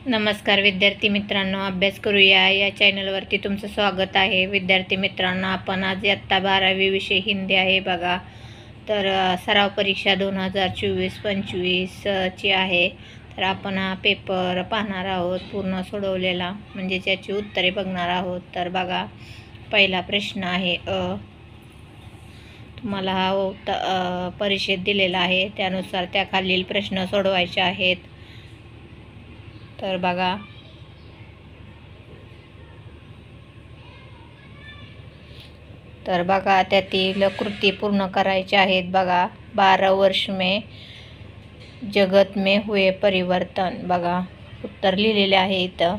नमस्कार विद्यार्थी मित्रांनो, अभ्यास करूया या चॅनलवरती तुमचं स्वागत आहे. विद्यार्थी मित्रांनो, आपण आज इयत्ता 12वी विषय हिंदी आहे बघा. तर सराव परीक्षा 2024-25 ची आहे. तर आपण हा पेपर पाहणार आहोत, पूर्ण सोडवलेला, म्हणजे त्याची उत्तरे बघणार आहोत. तर बघा, पहिला प्रश्न आहे तुम्हाला हा परीक्षेत दिलेला आहे, त्यानुसार त्याखालील प्रश्न सोडवायचे आहेत. तर बघा, त्यातील कृती पूर्ण करायच्या आहेत. बघा, 12 वर्ष में जगत में हुए परिवर्तन. बघा, उत्तर लिहिलेले आहे इथं.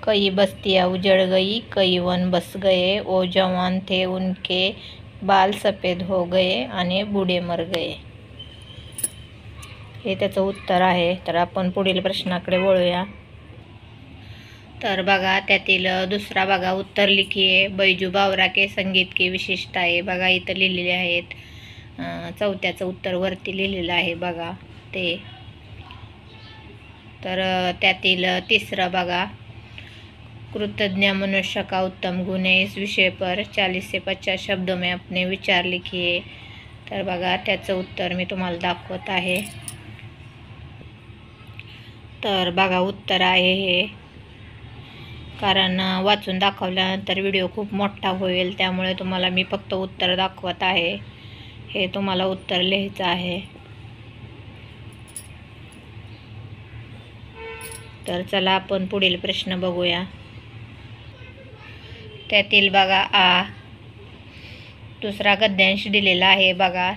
कई बस्तियाँ उजड़ गई, कई वन बस गए, वो जवान थे उनके बाल सफेद हो गए आणि बूढ़े मर गए. हे त्याचं उत्तर आहे. तर आपण पुढील प्रश्नाकडे वळूया. तर बघा, त्यातील दुसरा बघा, उत्तर लिखिए बैजू बावरा के संगीत की विशेषताएं. बघा, इथं लिहिलेले आहेत. चौथ्याचं उत्तर वरती लिहिलेलं आहे बघा ते. तर त्यातील तिसरं बघा, कृतज्ञ मनुष्य का उत्तम गुण है, इस विषय पर 40 से 50 शब्दों में अपने विचार लिखिए. तर बघा, त्याचं उत्तर मी तुम्हाला दाखवत आहे. तर बघा, उत्तर आहे हे, कारण वाचून दाखवल्यानंतर व्हिडिओ खूप मोठा होईल, त्यामुळे तुम्हाला मी फक्त उत्तर दाखवत आहे. हे तुम्हाला उत्तर लिहायचं आहे. तर चला आपण पुढील प्रश्न बघूया. त्यातील बघा दुसरा गद्यांश दिलेला आहे बघा,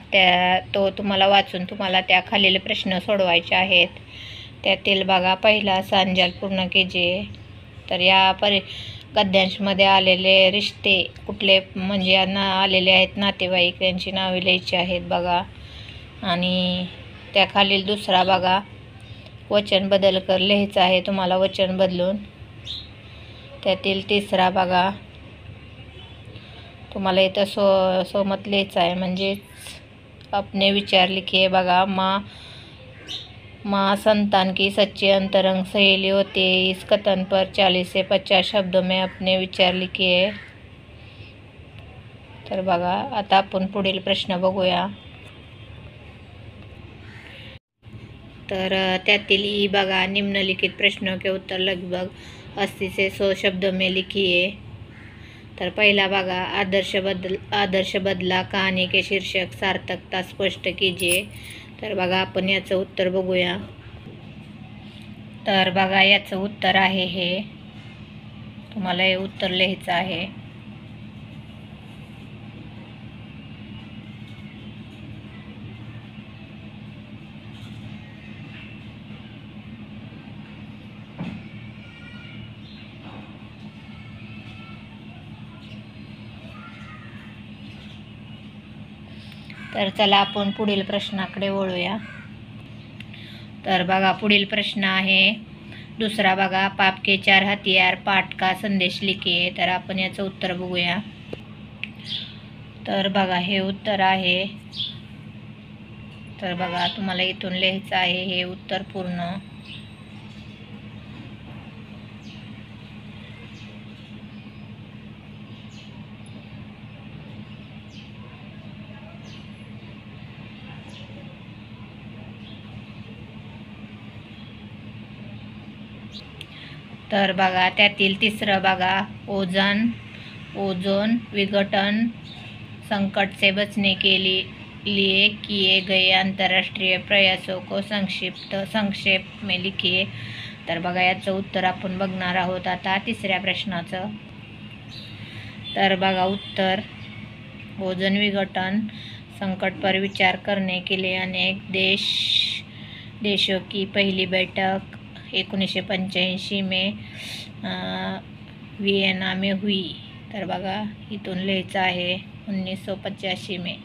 तो तुम्हाला वाचून तुम्हाला त्या खालील प्रश्न सोडवायचे आहेत. त्यातील बघा, पहिला सांजाल पूर्ण कीजिए. तर या गद्यांशमध्ये आलेले रिश्ते कुठले, म्हणजे आलेले आहेत नातेवाईक, त्यांची नावे लिहायची आहेत बघा. आणि त्याखालील दुसरा बघा, वचन बदल कर लिहायचं आहे तुम्हाला, वचन बदलून. त्यातील तिसरा बघा, तुम्हाला इथं सोमत लिहायचं आहे, म्हणजेच अपने विचार लिखिए. बघा, माँ संतान की सच्ची अंतरंग सहेली होती है, इस कथन पर 40 से 50 शब्दों में अपने विचार लिखिए. तर बघा, आता आपण पुढील प्रश्न बघूया. तर त्यातील ई बघा, निम्नलिखित प्रश्नों के उत्तर लगभग 80 से 100 शब्दों में लिखिए. तर पहिला बघा, आदर्श बदला कहानी के शीर्षक सार्थकता स्पष्ट कीजिए. तर बघा, आपण याचं उत्तर बघूया. तर बघा, याचं उत्तर आहे हे, तुम्हाला हे उत्तर लिहायचं आहे. तर चला आपण पुढील प्रश्नाकडे वळूया. तर बघा, पुढील प्रश्न आहे दुसरा बघा, पाप के 4 हथियार पाठ का संदेश लिखिए. तर आपण याचं उत्तर बघूया. तर बघा, हे उत्तर आहे. तर बघा, तुम्हाला इथून लिहायचं आहे हे उत्तर पूर्ण. तर बघा, त्यातील तिसरं बघा, ओजोन विघटन संकट से बचने के लिए किए गए अंतर्राष्ट्रीय प्रयासों को संक्षेप में लिखिए. तर बघा, याचं उत्तर आपण बघणार आहोत आता तिसऱ्या प्रश्नाचं. तर बघा, उत्तर, ओजोन विघटन संकट पर विचार करने के लिए अनेक देशों की पहली बैठक 1985 में वियना में हुई. तर बघा, इथून लिहायचं आहे 1985 में.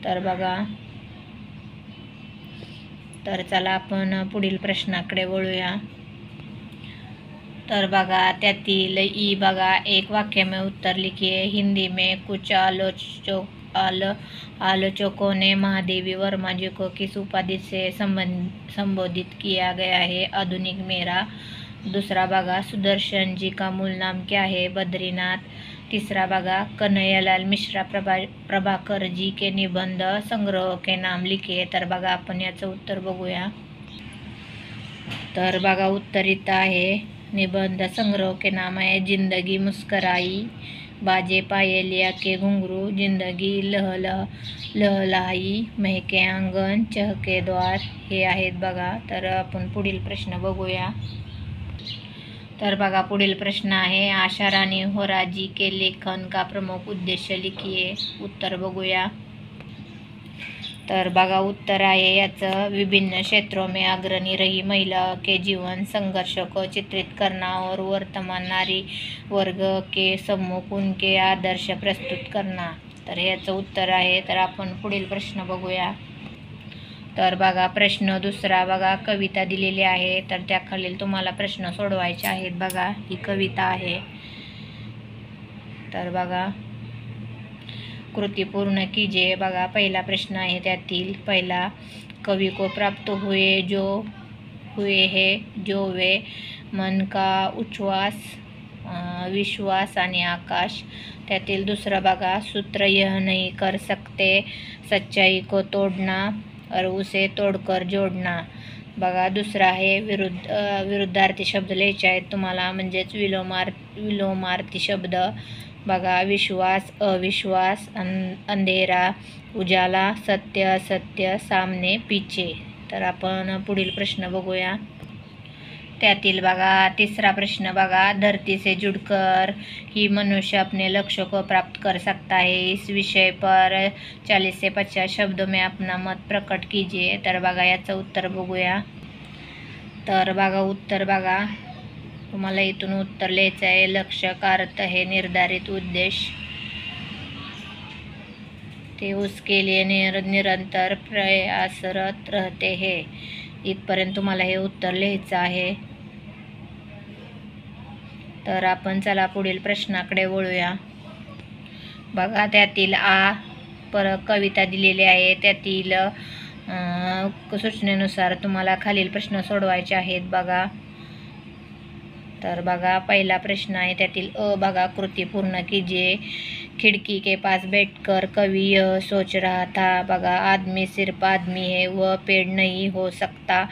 तर बघा, तर चला आपण पुढील प्रश्नाकडे वळूया. तर बघा, त्यातील ई बघा, एक वाक्य में उत्तर लिखिए. हिंदी में कुछ आलोचकों ने महादेवी वर्मा जी को किस उपाधि से संबोधित किया गया है? आधुनिक मेरा। दूसरा बघा, सुदर्शन जी का मूल नाम क्या है? बद्रीनाथ। तीसरा बघा, कन्हैयालाल मिश्रा प्रभाकर जी के निबंध संग्रह के नाम लिखिए. तर बघा आपण याचं उत्तर बघूया. तर बघा उत्तर इथं आहे. निबंध संग्रह के नाम आहे जिंदगी मुस्कराई, बाजे पायलिया के घुंघरू, जिंदगी लहलाई, महके आंगन, चहके द्वार हे आहेत बघा. तर आपण पुढील प्रश्न बघूया. तर बघा पुढील प्रश्न आहे, आशा रानी होराजी के लेखन का प्रमुख उद्देश्य लिखिए. उत्तर बघूया. तर बघा उत्तर आहे याचं, विभिन्न क्षेत्रों में अग्रणी रही महिला के जीवन संघर्ष को चित्रित करना और वर्तमान नारी वर्ग के सम्मुख उनके आदर्श प्रस्तुत करना. तर याचं उत्तर आहे. तर आपण पुढील प्रश्न बघूया. तर बघा प्रश्न दुसरा बघा, कविता दिलेली आहे. तर त्याखालील तुम्हाला प्रश्न सोडवायचे आहेत. बघा ही कविता आहे. तर बघा कृती पूर्ण कीजिए. बघा पहिला प्रश्न आहे त्यातील पहिला, कवि को प्राप्त हुए है जो वे मन का उच्छ्वास, विश्वास आणि आकाश. त्यातील दुसरा बघा, सूत्र यह नहीं कर सकते सच्चाई को तोड़ना और उसे तोड़कर जोड़ना. बघा दुसरा आहे विरुद्धार्थी शब्द लिहायचे आहेत तुम्हाला, म्हणजेच विलोमार्थी शब्द. बघा विश्वास, अविश्वास, अंधेरा, उजाला, सत्य, असत्य, सामने, पीछे. तर आपण पुढील प्रश्न बघूया. त्यातील बघा तिसरा प्रश्न बघा, धरती से जुड़कर ही मनुष्य अपने लक्ष्य को प्राप्त कर सकता है. इस विषय पर 40 से 50 शब्दों में अपना मत प्रकट कीजिए. तर बघा याचं उत्तर बघूया. तर बघा उत्तर बघा तुम्हाला इथून उत्तर लिहायचं आहे. लक्ष्य का अर्थ है निर्धारित उद्देश्य, ते उसके लिए निरंतर प्रयासरत रहते हैं. इथपर्यंत तुम्हाला हे उत्तर लिहायचं आहे. तर आपण चला पुढील प्रश्नाकडे वळूया. बघा त्यातील कविता दिलेली आहे. त्यातील सूचनेनुसार तुम्हाला खालील प्रश्न सोडवायचे आहेत. बघा तर बघा पहिला प्रश्न आहे त्यातील बघा, कृती पूर्ण कीजिए. खिड़की के पास बैठकर कवि यह सोच रहा था. बघा आदमी सिर्फ आदमी है, वह पेड़ नहीं हो सकता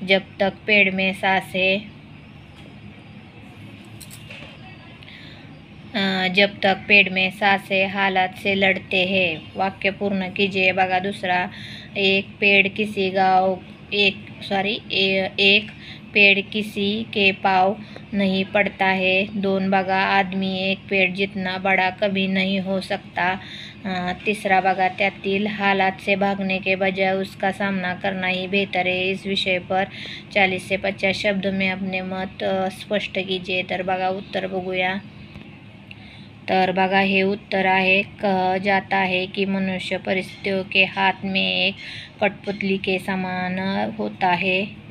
जब तक पेड़ में सांस है, जब तक पेड़ में सांस है, हालात से लड़ते हैं. वाक्य पूर्ण कीजिए. बघा दूसरा, एक पेड़ किसी के पाँव नहीं पड़ता है. दोन बघा, आदमी एक पेड़ जितना बड़ा कभी नहीं हो सकता. तीसरा बघा त्यातील, हालात से भागने के बजाय उसका सामना करना ही बेहतर है. इस विषय पर 40 से 50 शब्दों में अपने मत स्पष्ट कीजिए. तर बघा उत्तर बघूया. तर बघा हे उत्तर आहे, कहा जाता है कि मनुष्य परिस्थितियों के हाथ में एक कठपुतली के समान होता है.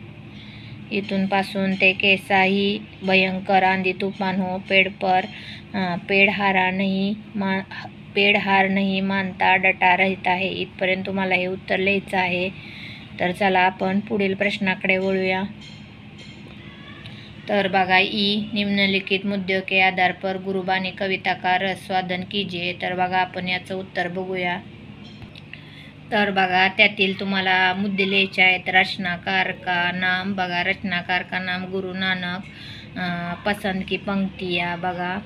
इथून पासून ते कैसाही भयंकर आंधी तूफान हो, पेड़ हार नहीं मानता, डटा रहता है. इथपर्यंत तुम्हाला हे उत्तर लिहायचं आहे. तर चला आपण पुढील प्रश्नाकडे वळूया. तर बघा निम्नलिखित मुद्दों के आधार पर गुरुबानी कविता का रसवादन कीजिए. तर बघा आपण याचं उत्तर बघूया. तर बघा त्यातील तुम्हाला मुद्दे लिहायचे आहेत. रचनाकार का नाम. बघा रचनाकार का नाम गुरु नानक. पसंद की पंक्तियाँ. बघा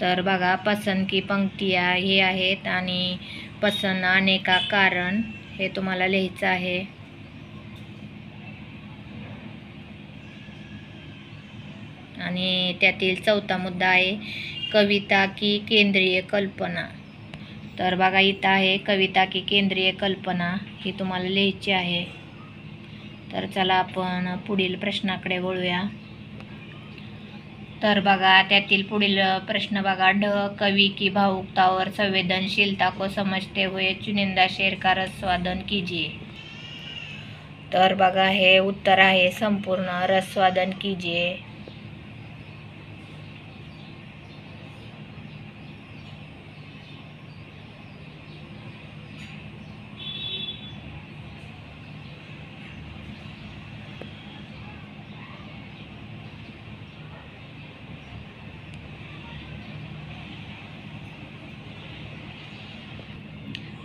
तर बघा पसंद की पंक्तियाँ हे आहेत आणि पसंद आने का कारण हे तुम्हाला लिहायचं आहे. आणि त्यातील चौथा मुद्दा आहे कविता की केंद्रीय कल्पना. तर बघा इथं आहे कविता की केंद्रीय कल्पना, ही तुम्हाला लिहायची आहे. तर चला आपण पुढील प्रश्नाकडे वळूया. तर बघा त्यातील पुढील प्रश्न बघा, कवि की भावुकता और संवेदनशीलता को समझते हुए चुनिंदा शेर का रसवादन कीजिए. तर बघा हे उत्तर आहे, संपूर्ण रसवादन कीजिए.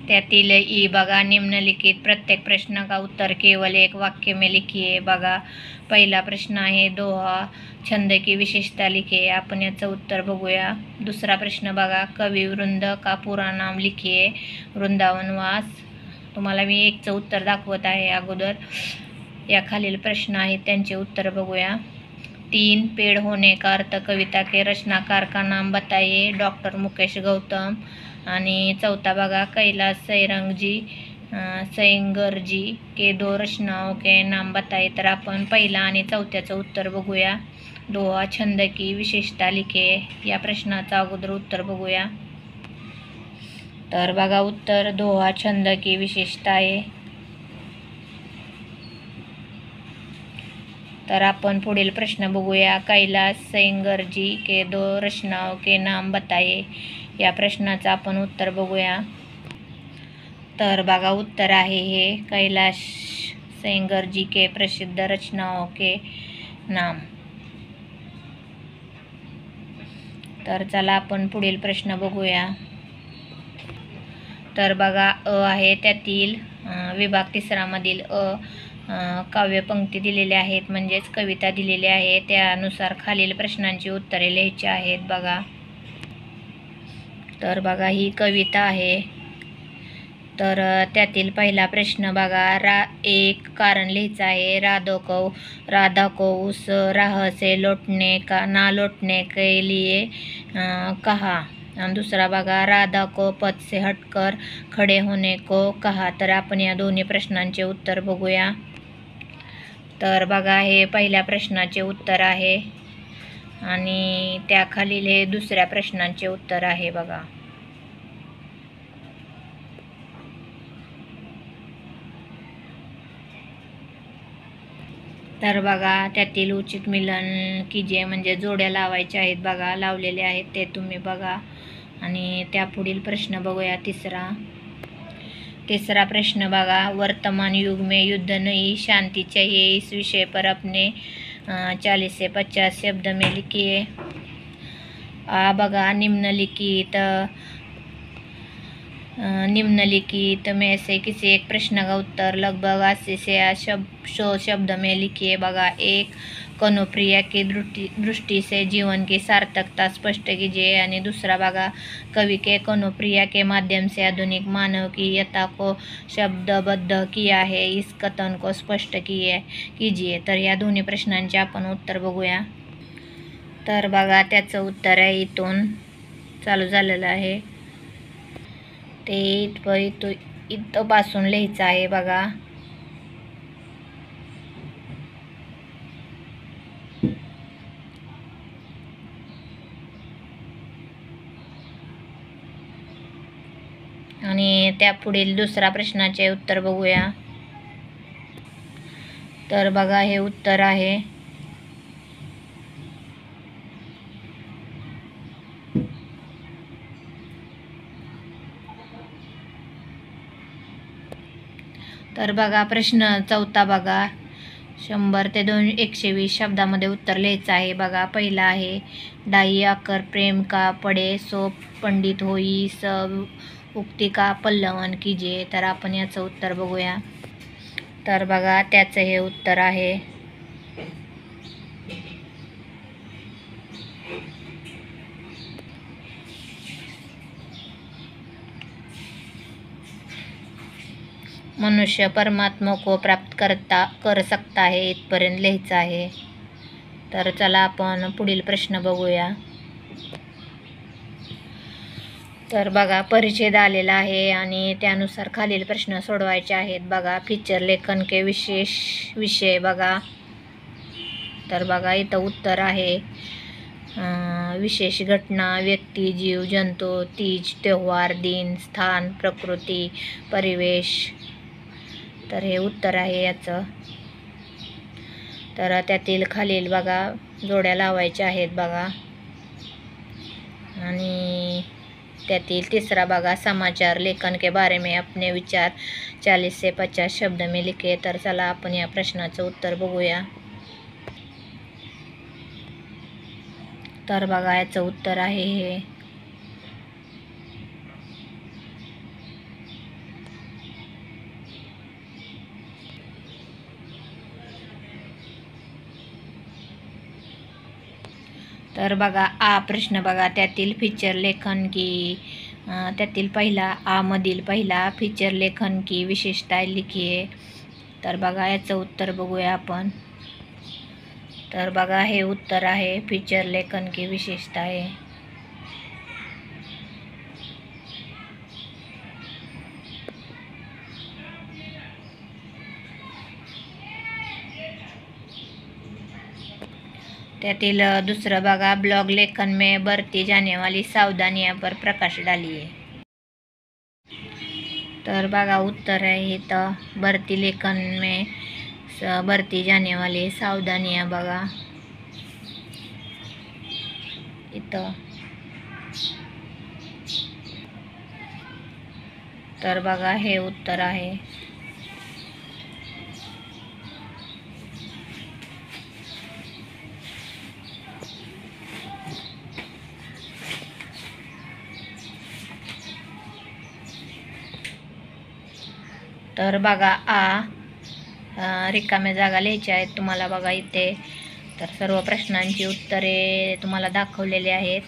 त्यातील ई बघा, निम्नलिखित प्रत्येक प्रश्न का उत्तर केवल एक वाक्य में लिखिए. बघा पहिला प्रश्न आहे दोहा छंद की विशेषता लिखिए. आपण याचं उत्तर बघूया. दुसरा प्रश्न बघा, कवि वृंद का पूरा नाम लिखिए. वृंदावनवास. तुम्हाला मी एकचं उत्तर दाखवत आहे अगोदर. या खालील प्रश्न आहेत त्यांचे उत्तर बघूया. 3 पेड़ होने का अर्थ कविता के रचनाकार का नाम बताइए. डॉक्टर मुकेश गौतम. आणि चौथा बघा, कैलाश सैंगर जी के 2 रचनाओं के नाम बताइए. तर आपण पहिला आणि चौथ्याचं उत्तर बघूया. दोहा छंद की विशेषता लिखे या प्रश्नाचं अगोदर उत्तर बघूया. तर बघा उत्तर दोहा छंद की विशेषता आहे. तर आपण पुढील प्रश्न बघूया. कैलाश सैंगर जी के 2 रचनाओं के नाम बताइए या प्रश्नाचं आपण उत्तर बघूया. तर बघा उत्तर आहे हे कैलाश सैंगर जी के प्रसिद्ध रचनाओं के नाम. तर चला आपण पुढील प्रश्न बघूया. तर बघा आहे त्यातील विभाग 3 मधील काव्यपंक्ती दिलेल्या आहेत, म्हणजेच कविता दिलेल्या आहे. त्यानुसार खालील प्रश्नांची उत्तरे लिहायची आहेत. बघा तर बघा ही कविता आहे. तर त्यातील पहिला प्रश्न बघा, एक कारण लिहायचं आहे. राधा को उस राह से ना लौटने के लिए कहा. आणि दुसरा बघा, राधा को पथ से हटकर खडे होने को कहा. तर आपण या दोन्ही प्रश्नांचे उत्तर बघूया. तर बघा हे पहिल्या प्रश्नाचे उत्तर आहे आणि त्याखालील हे दुसऱ्या प्रश्नांचे उत्तर आहे. बघा तर बघा त्यातील उचित मिलन कीजिए म्हणजे जोड्या लावायच्या आहेत. बघा लावलेले आहेत ते तुम्ही बघा. आणि त्यापुढील प्रश्न बघूया. तीसरा प्रश्न बघा, वर्तमान युग में युद्ध नहीं शांति चाहिए. इस विषय पर अपने 40 से 50 शब्द में लिखिए. बघा निम्नलिखित में से किसी एक प्रश्न का उत्तर लगभग 80 से 100 शब्द में लिखिए. बघा एक, कनुप्रिया की दृष्टि से जीवन की सार्थकता स्पष्ट कीजिए. आणि दुसरा बघा, कवि के कनुप्रिया के माध्यम से आधुनिक मानव की यथा को शब्दबद्ध किया है. इस कथन को स्पष्ट कीजिए. तर या दोन्ही प्रश्नांचे आपण उत्तर बघूया. तर बघा त्याचं उत्तर आहे इथून चालू झालेलं आहे ते इथपासून लिहायचं आहे. बघा आणि त्यापुढील दुसरा प्रश्नाचे उत्तर बघूया. तर बघा हे उत्तर आहे. तर बघा प्रश्न चौथा बघा, 100 ते 120 शब्दामध्ये उत्तर लिहायचं आहे. बघा पहिला आहे, डाई आकर प्रेम का पडे सो पंडित होई सब उक्ती का पल्लवन कीजिए. तर आपण याचं उत्तर बघूया. तर बघा त्याचं हे उत्तर आहे. मनुष्य परमात्मा को प्राप्त कर सकता है इथपर्यंत लिहायचं आहे. तर चला आपण पुढील प्रश्न बघूया. तर बघा परिच्छेद आलेला आहे आणि त्यानुसार खालील प्रश्न सोडवायचे आहेत. बघा फीचर लेखन के विशेष विषय. बघा तर बघा इथं उत्तर आहे, विशेष घटना, व्यक्ती, जीव जंतू, तीज, त्योहार, दिन, स्थान, प्रकृती, परिवेश. तर हे उत्तर आहे याचं. तर त्यातील खालील बघा जोड्या लावायच्या आहेत. बघा आणि त्यातील तिसरा बघा, समाचार लेखन के बारे में अपने विचार 40 से 50 शब्द में लिखे. तर चला आपण या प्रश्नाचं उत्तर बघूया. तर बघा, याचं उत्तर आहे हे. तर बघा आ प्रश्न बघा, त्यातील फीचर लेखन की त्यातील पहिला आ मधील पहिला फीचर लेखन की विशेषता लिखिए. तर बघा याचं उत्तर बघूया आपण. तर बघा हे उत्तर आहे, फीचर लेखन की विशेषता आहे. त्यातील दुसरं बघा, ब्लॉग लेखन में बरती जाने वाली सावधानियां पर प्रकाश डालिए. तर बघा उत्तर आहे इथं, बरती लेखन में बरती जाने वाली सावधानियां बघा इथं. तर बघा हे उत्तर आहे. तर बघा रिकाम्या जागा लिहायच्या आहेत तुम्हाला बघा इथे. तर सर्व प्रश्नांची उत्तरे तुम्हाला दाखवलेली आहेत.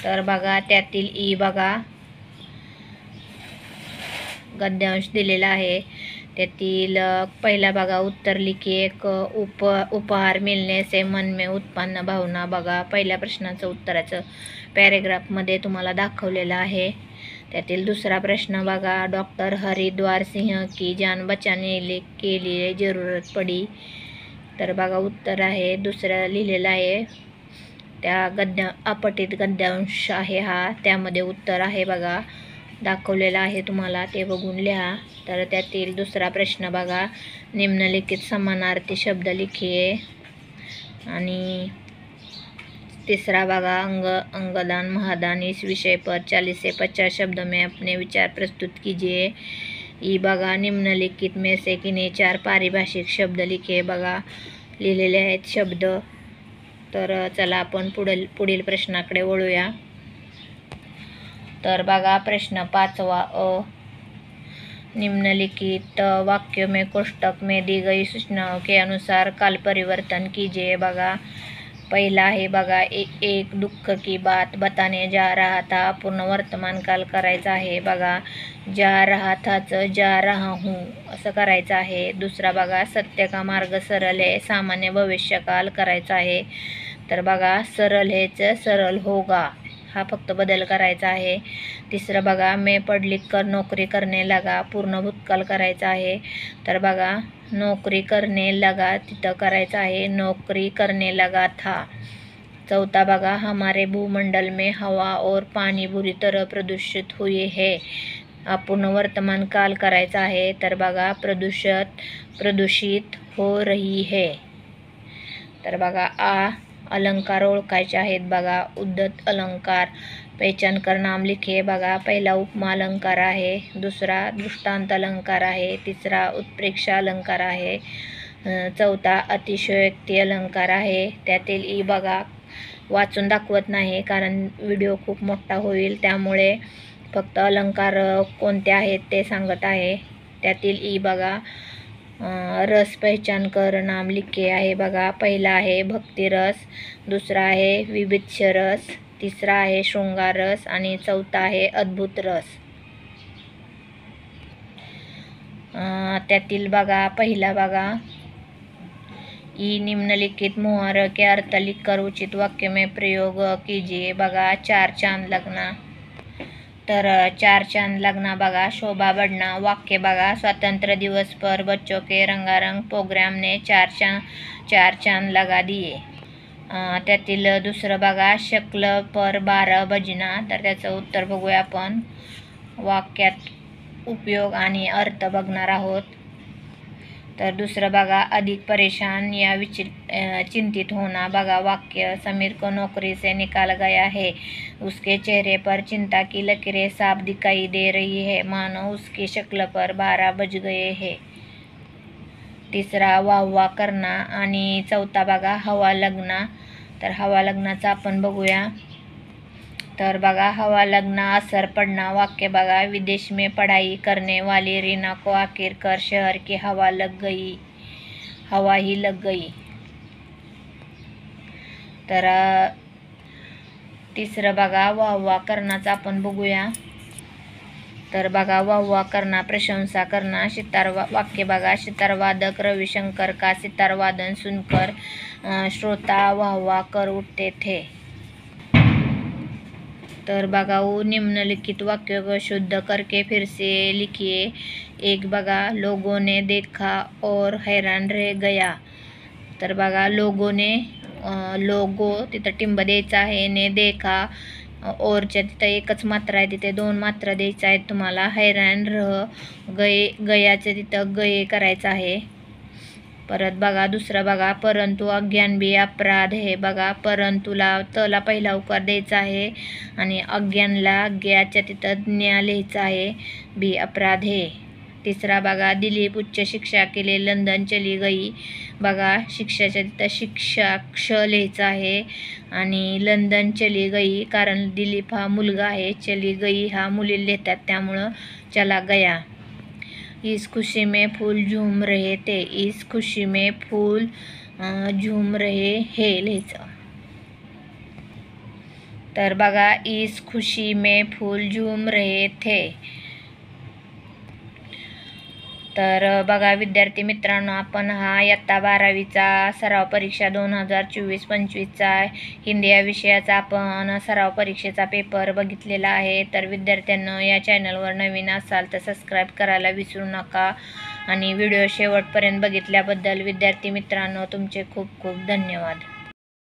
तर बघा त्यातील ई बघा गद्यांश दिलेला आहे. त्यातील पहिला बघा, उत्तर लिखिए एक उपहार मिळणे से मन में उत्पन्न भावना. बघा पहिल्या प्रश्नाचं उत्तराचं पॅरेग्राफमध्ये तुम्हाला दाखवलेलं आहे. त्यातील दुसरा प्रश्न बघा, डॉक्टर हरिद्वार सिंह की जान बचाने के लिए जरूरत पड़ी. तर बघा उत्तर आहे दुसरं लिहिलेलं आहे. त्या अपठित गद्यांश आहे हा, त्यामध्ये उत्तर आहे बघा दाखवलेला आहे तुम्हाला, ते बघून लिहा. तर त्यातील दुसरा प्रश्न बघा, निम्नलिखित समानार्थी शब्द लिखिए. आणि तीसरा बघा, अंगदान महादान इस विषय पर 40 से 50 शब्द में अपने विचार प्रस्तुत कीजिए. ई बघा, निम्नलिखित में से किन्हीं 4 पारिभाषिक शब्द लिखिए. बघा लिहिलेले आहेत शब्द. तर चला आपण पुढील प्रश्नाकडे वळूया. तर बघा प्रश्न 5वा अ, निम्नलिखित वाक्यों में कोष्टक में दी गई सूचनाओं के अनुसार काल परिवर्तन कीजिए. बघा पहिला आहे बघा, एक दुःख की बात बताने जा रहा था, पूर्ण वर्तमान काल करायचा आहे. बघा जा रहा थाचं जा रहा हूँ असं करायचं आहे. दुसरा बघा, सत्य का मार्ग सरल है, सामान्य भविष्यकाल करायचा आहे. तर बघा सरल हेचं सरल होगा हा फक्त बदल करायचा आहे. तिसरं बघा, मैं पढ़ लिख कर नौकरी करने लगा, पूर्ण भूतकाल करायचा आहे. तर बघा नौकरी करने लगा तिथं करायचं आहे, नौकरी करने लगा था. चौथा बघा, हमारे भूमंडल में हवा और पानी बुरी तरह प्रदूषित हुए है, अपूर्ण वर्तमान काल करायचा आहे. तर बघा प्रदूषित हो रही है. तर बघा अलंकार ओळखायचे आहेत. बघा उद्धत अलंकार, पहचान कर नाम लिखिए. बघा पहिला उपमा अलंकार आहे, दुसरा दृष्टांत अलंकार आहे, तिसरा उत्प्रेक्षा अलंकार आहे, चौथा अतिशयोक्ती अलंकार आहे. त्यातील ई बघा वाचून दाखवत नाही कारण व्हिडिओ खूप मोठा होईल, त्यामुळे फक्त अलंकार कोणते आहेत ते सांगत आहे. त्यातील ई बघा रस पहचान कर नाम लिखे आहे. बघा पहिला आहे भक्तिरस, दुसरा आहे विभित्स रस, तिसरा आहे शृंगार रस आणि चौथा आहे अद्भुत रस. त्यातील बघा पहिला बघा, ई निम्नलिखित मुहावरों के अर्थ लिखकर उचित वाक्य में प्रयोग कीजिए. बघा चार चांद लगना. तर चार चांद लगना बघा शोभा बढ़ना. वाक्य बघा, स्वतंत्र दिवस पर बच्चों के रंगारंग प्रोग्राम ने चार चांद लगा दिए. त्यातील दुसरं बघा, शक्ल पर 12 बजना. तर त्याचं उत्तर बघूया आपण, वाक्यात उपयोग आणि अर्थ बघणार आहोत. तर दुसरं बघा, अधिक परेशान या चिंतित होना. बघा वाक्य, समीर को नौकरी से निकाला गया है, उसके चेहरे पर चिंता की लकीरें साफ दिखाई दे रही है, मानो उसकी शक्ल पर 12 बज गए हैं. तिसरा वाहवा करना आणि चौथा बघा हवा लगना. तर हवा लग्नाचा आपण बघूया. तर बघा हवा लगना असर पड़ना. वाक्य बघा, विदेश में पढ़ाई करने वाली रीना को आखिरकार शहर की हवा लग गई, हवा ही लग गई. तर तिसरं बघा वाहवा करणाचं आपण बघूया. तर बघा वाहवा करणा, प्रशंसा करणं. सितार वाक्य बघा. सितारवादक रविशंकर का सितार वादन सुनकर श्रोता वाहवा कर उठते थे. तर बघा निम्नलिखित वाक्य को शुद्ध करके फिर से लिखिए. एक बघा लोगों ने देखा और हैरान रह गया. तर बघा लोगोने, लोगो तिथं टिंब द्यायचा आहे, ने देखा ओरच्या तिथं एकच मात्रा आहे, तिथे 2 मात्रा द्यायच्या आहेत तुम्हाला. हैराण रह गये, गयाचे तिथं गये करायचं आहे. परत बघा दुसरं बघा परंतु अज्ञान भी अपराध है. बघा परंतुला तला पहिला उकार द्यायचा आहे आणि अज्ञानला ग्याच्या तिथं ज्ञा लिहायचं आहे. भी अपराध है. तिसरा बघा दिलीप उच्च शिक्षा के लिए लंदन चली गई. बघा शिक्षाच्या तिथं शिक्षा क्ष लिहायचं आहे आणि लंदन चली गई कारण दिलीप हा मुलगा आहे, चली गई हा मुली लिहितात त्यामुळं चला गया. इस खुशी में फूल झूम रहे थे. इस खुशी में फूल झूम रहे हे लिहायचं. तर बघा इस खुशी में फूल झूम रहे थे. तर बघा विद्यार्थी मित्रांनो, आपण हा इयत्ता 12वीचा सराव परीक्षा 2024-25चा हिंदी या विषयाचा आपण सराव परीक्षेचा पेपर बघितलेला आहे. तर विद्यार्थ्यांनो, या चॅनलवर नवीन असाल तर सबस्क्राईब करायला विसरू नका आणि व्हिडिओ शेवटपर्यंत बघितल्याबद्दल विद्यार्थी मित्रांनो तुमचे खूप खूप धन्यवाद.